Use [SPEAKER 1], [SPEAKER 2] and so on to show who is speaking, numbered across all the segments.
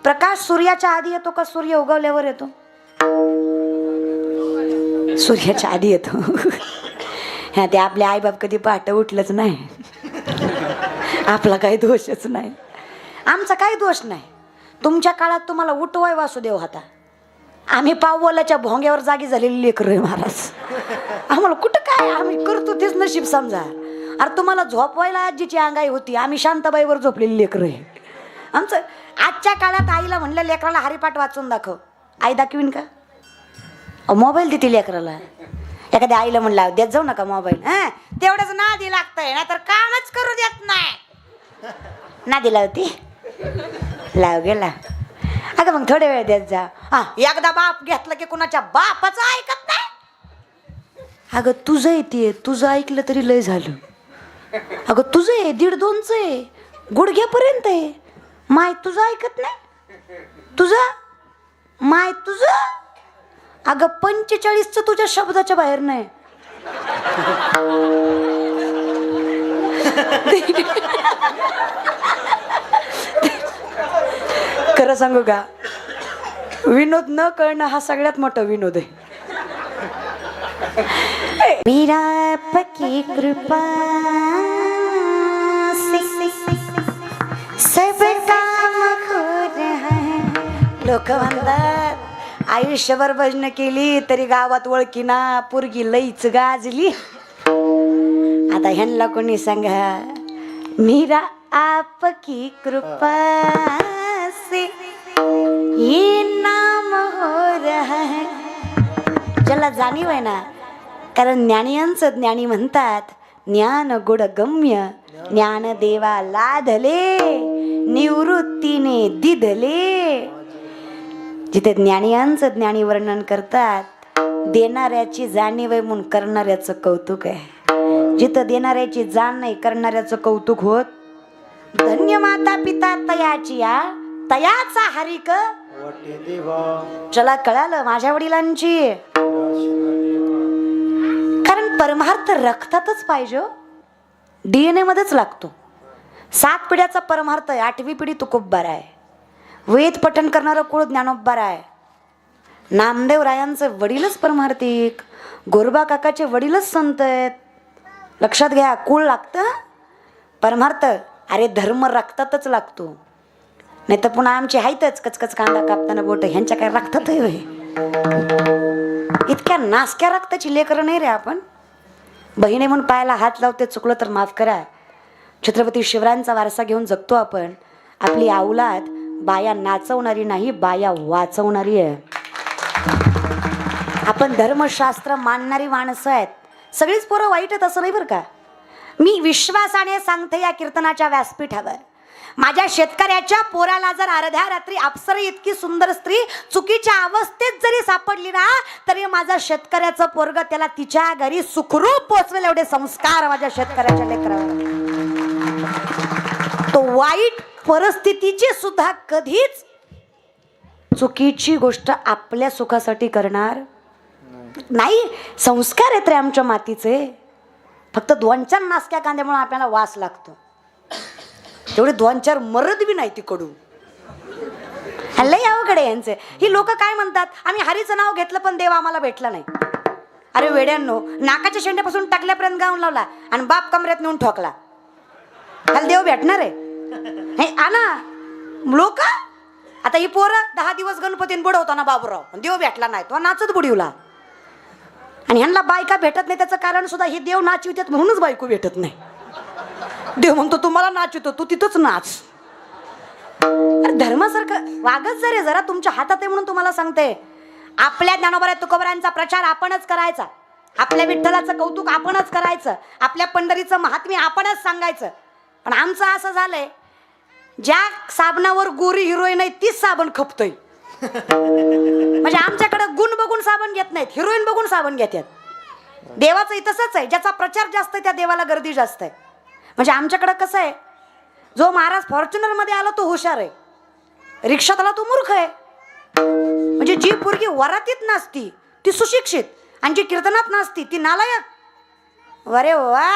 [SPEAKER 1] प्रकाश सूर्याच्या आधी येतो का सूर्य उगवल्यावर येतो? सूर्याच्या आधी येतो. हा, ते आपले आईबाप कधी पहाटे उठलंच नाही. आपला काही दोषच नाही, आमचा काही दोष नाही. तुमच्या काळात तुम्हाला उठवाय वासुदेव होता. आम्ही पावलाच्या भोंग्यावर जागी झालेली लेकरं आहे महाराज. आम्हाला कुठं काय, आम्ही करतो तेच नशीब समजा. अरे तुम्हाला झोपवायला आजीची अंगाई होती, आम्ही शांताबाईवर झोपलेली लेकरं आहे. आमचं आजच्या काळात आईला म्हणलं लेकराला हरिपाठ वाचून दाखव, आई दाखवीन का? मोबाईल देते लेकराला. एखाद्या आईला म्हणलं देत जाऊ नका मोबाईल, हा तेवढंच नादी लागतंय, नाहीतर कामच करू देत नाही. नादी लावती, लाव गेला. अगं मग थोड्या वेळ देत जा. हा, एकदा बाप घेतलं की कुणाच्या बापाचं ऐकत नाही. अगं तुझं येते, तुझं ऐकलं तरी लय झालं. अगं तुझं आहे 1.5-2चं आहे, गुडघ्यापर्यंत आहे. माय तुझं ऐकत नाही, तुझं माय तुझं. अगं 45चं तुझ्या शब्दाच्या बाहेर नाही. खरं सांगू का, विनोद न कळणं हा सगळ्यात मोठा विनोद आहे. मीरा पकी कृपा सब काम हो रहा है. लोक म्हणतात आयुष्यभर भजन केली तरी गावात ओळखीना, पोरगी लईच गाजली. आता ह्यांना कोणी सांगा, मीरा आपकी कृपा से ये नाम हो रहा है. ज्याला जाणीव आहे ना, कारण ज्ञानियांचं ज्ञानी म्हणतात, ज्ञान गुड गम्य ज्ञान देवा लाधले निवृत्तीने दिधले. जिथे ज्ञानियांचं ज्ञानी वर्णन करतात, देणाऱ्याची जाणीव आहे म्हणून करणाऱ्याचं कौतुक आहे. जिथं देणाऱ्याची जाण नाही, करणाऱ्याचं कौतुक होत. धन्य माता पिता तयाची या तयाचा हरिक. चला कळालं माझ्या वडिलांची. कारण परमार्थ रक्तातच पाहिजे, DNA मध्येच लागतो. 7 पिढ्याचा परमार्थ आहे, 8वी पिढी तुकोबबार आहे. वेद पठण करणारं कुळ ज्ञानोबबार आहे. नामदेव रायांचे वडीलच परमार्थिक, गोरबा काकाचे वडीलच संत आहेत. लक्षात घ्या, कुळ लागतं, परमार्थ. अरे धर्म रक्तातच लागतो. नाही तर पुन्हा आमचे आहेतच कचकच कांदा कापताना बोट, ह्यांच्या काय रक्तात आहे. इतक्या नासक्या रक्ताची लेकरं नाही रे आपण. बहिणी म्हणून पायाला हात लावते, चुकलं तर माफ करा. छत्रपती शिवरायांचा वारसा घेऊन जगतो आपण. आपली औलाद बाया नाचवणारी नाही, बाया वाचवणारी आहे. आपण धर्मशास्त्र मानणारी माणसं आहेत. सगळीच पोरं वाईट आहेत असं नाही बरं का. मी विश्वासाने सांगते या कीर्तनाच्या व्यासपीठावर, माझ्या शेतकऱ्याच्या पोराला जर अर्ध्या रात्री अप्सरी इतकी सुंदर स्त्री चुकीच्या अवस्थेत जरी सापडली ना, तरी माझा शेतकऱ्याचं पोरग त्याला तिच्या घरी सुखरूप पोचवेल एवढे संस्कार माझ्या शेतकऱ्याच्या लेकरावर. तो वाईट परिस्थितीची सुद्धा कधीच चुकीची गोष्ट आपल्या सुखासाठी करणार नाही. संस्कार आहेत रे आमच्या मातीचे. फक्त 2-4 नासक्या कांद्यामुळे आपल्याला वास लागतो. तेवढे 2-4 मरद बी नाही तिकडून. लय अवघड आहे यांचे. ही लोक काय म्हणतात, आम्ही हरीचं नाव घेतलं पण देव आम्हाला भेटला नाही. अरे वेड्यांनो, नाकाच्या शेंड्यापासून टाकल्यापर्यंत गाऊन लावला आणि बाप कमऱ्यात नेऊन ठोकला, त्याला देव भेटणार आहे? हे आना लोक. आता ही पोरं 10 दिवस गणपतीने बुडवताना बाबूराव, देव भेटला नाही, तो नाचत बुडवला. आणि ह्यांना बायका भेटत नाही त्याचं कारण सुद्धा हे देव नाचवितात म्हणूनच बायको भेटत नाही. देव म्हणतो तुम्हाला नाचवितो, तू तिथंच नाच. धर्मासारखं वागत जरे जरा, तुमच्या हातात आहे म्हणून तुम्हाला सांगते. आपल्या ज्ञानोबा तुकोबारांचा प्रचार आपणच करायचा, आपल्या विठ्ठलाचं कौतुक आपणच करायचं, आपल्या पंढरीचं महात्म्य आपणच सांगायचं. पण आमचं असं झालंय, ज्या साबणावर गोरी हिरोईन आहे तीच साबण खपतोय. म्हणजे आमच्याकडे गुण बघून साबण घेत नाहीत, हिरोईन बघून साबण घेतात. देवाचं तसंच आहे, ज्याचा प्रचार जास्त आहे त्या देवाला गर्दी जास्त आहे. म्हणजे आमच्याकडे कसं आहे, जो महाराज फॉर्च्युनर मध्ये आला तो हुशार आहे, रिक्षात आला तो मूर्ख आहे. म्हणजे जी पोरगी वरातीत नाचती ती सुशिक्षित, आणि जी कीर्तनात नाचती ती नालायक. अरे वा,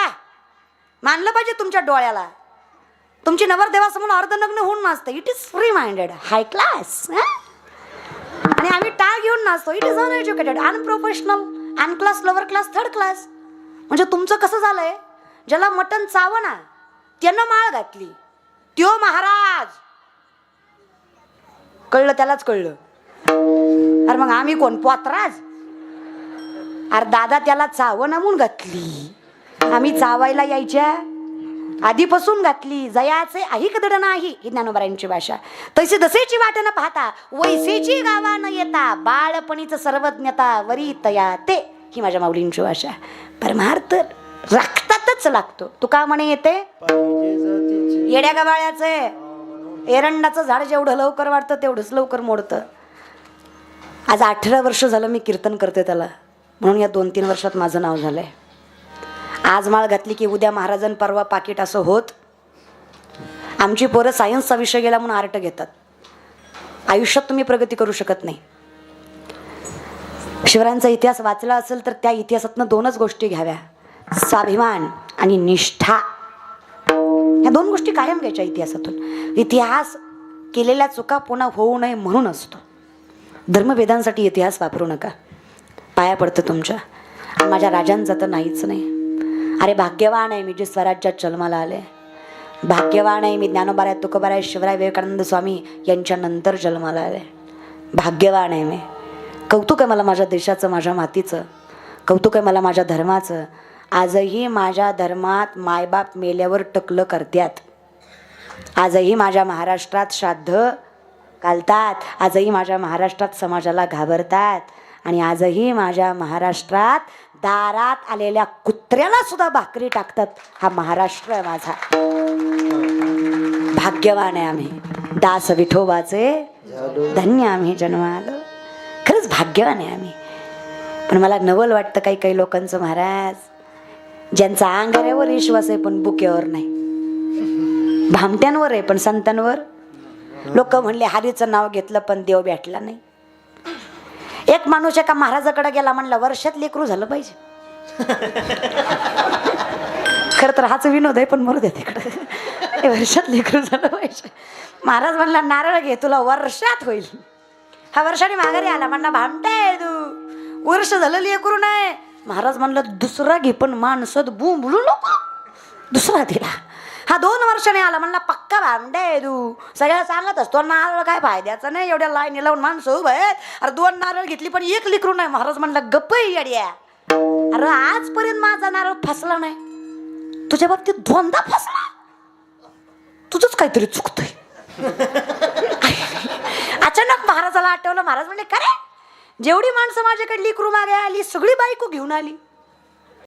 [SPEAKER 1] मानलं पाहिजे तुमच्या डोळ्याला. तुमची नवरदेवासमोर अर्धनग्न होऊन नाचते, it is free minded, high class. आणि आम्ही टाळ घेऊन नाचतो, it is uneducated, unprofessional, un class, lower class, third class. म्हणजे तुमचं कसं झालंय, ज्याला मटण चावना त्यानं माळ घातली, त्यो महाराज. कळलं त्यालाच कळलं. अरे मग आम्ही कोण, पोतराज? अरे दादा त्याला चावना म्हणून घातली, आम्ही चावायला यायच्या आधीपासून घातली. जयाचे ऐक दड नाही, ही ज्ञानोबारायांची भाषा. तशी दसेची वाट न पाहता वैसेची गावा न येता, बाळपणीच सर्वज्ञता वरी तया ते, ही माझ्या माऊलींची भाषा. परमार्थ रक्तातच लागतो. तुका म्हणे येते येड्या गबाळ्याचे, एरंडाचं झाड जेवढं लवकर वाढतं तेवढंच लवकर मोडतं. आज 18 वर्ष झालं मी कीर्तन करते त्याला, म्हणून या 2-3 वर्षात माझं नाव झालंय. आज माळ घातली की उद्या महाराजां, परवा पाकिट, असं होत. आमची पोरं सायन्सचा विषय गेला म्हणून आर्ट घेतात. आयुष्यात तुम्ही प्रगती करू शकत नाही. शिवरायांचा इतिहास वाचला असेल तर त्या इतिहासातनं 2च गोष्टी घ्याव्या, स्वाभिमान आणि निष्ठा. ह्या 2 गोष्टी कायम घ्यायच्या इतिहासातून. इतिहास केलेल्या चुका पुन्हा होऊ नये म्हणून असतो. धर्मभेदांसाठी इतिहास वापरू नका. पाया पडतं तुमच्या. आणि माझ्या राजांचा तर नाहीच नाही. अरे भाग्यवान आहे मी जे स्वराज्यात जन्माला आले. भाग्यवान आहे मी ज्ञानोबाराय, तुकोबाराय, शिवराय, विवेकानंद स्वामी यांच्या नंतर जन्माला आले. भाग्यवान आहे मी. कौतुक आहे मला माझ्या देशाचं, माझ्या मातीचं. कौतुक आहे मला माझ्या धर्माचं. आजही माझ्या धर्मात मायबाप मेल्यावर टकलं करतात. आजही माझ्या महाराष्ट्रात श्राद्ध घालतात. आजही माझ्या महाराष्ट्रात समाजाला घाबरतात. आणि आजही माझ्या महाराष्ट्रात दारात आलेल्या कुत्र्याला सुद्धा भाकरी टाकतात. हा महाराष्ट्र आहे माझा. भाग्यवान आहे आम्ही. दास विठोबाचे धन्य आम्ही जन्मालो. खरंच भाग्यवान आहे आम्ही. पण मला नवल वाटतं काही काही लोकांचं, महाराज ज्यांचा अंगाऱ्यावर विश्वास आहे पण बुक्यावर नाही, भामट्यांवर आहे पण संतांवर. लोक म्हणले हरीचं नाव घेतलं पण देव भेटला नाही. एक माणूस एका महाराजाकडे गेला, म्हणला वर्षात लेकरू झालं पाहिजे. खरं तर हाच विनोद आहे पण मरू द्या तिकडे. वर्षात लेकरू झालं पाहिजे. महाराज म्हणला नारळ घे, तुला वर्षात होईल. हा वर्षाने माघारी आला, म्हणला भामटे तू, वर्ष झालं लेकरू नाही. महाराज म्हणलं दुसरा घे पण माणसात बोंबलू नको. दुसरा दिला. हा 2 वर्षाने आला, म्हणला पक्का भामटे तू. सगळ्याला सांगत असतो नारळ काय फायद्याचं नाही, एवढ्या लाईनी लावून माणसं उभं आहेत. अरे 2 नारळ घेतली पण 1 लेकरू नाही. महाराज म्हणला गप्प येड्या, अरे आजपर्यंत माझा नारळ फसला नाही, तुझ्या बाबतीत 2दा फसला. तुझंच काहीतरी चुकतंय. अचानक महाराजाला आठवलं. महाराज म्हणले खरे, जेवढी माणसं माझ्याकडे लेकरू मागे आली सगळी बायको घेऊन आली.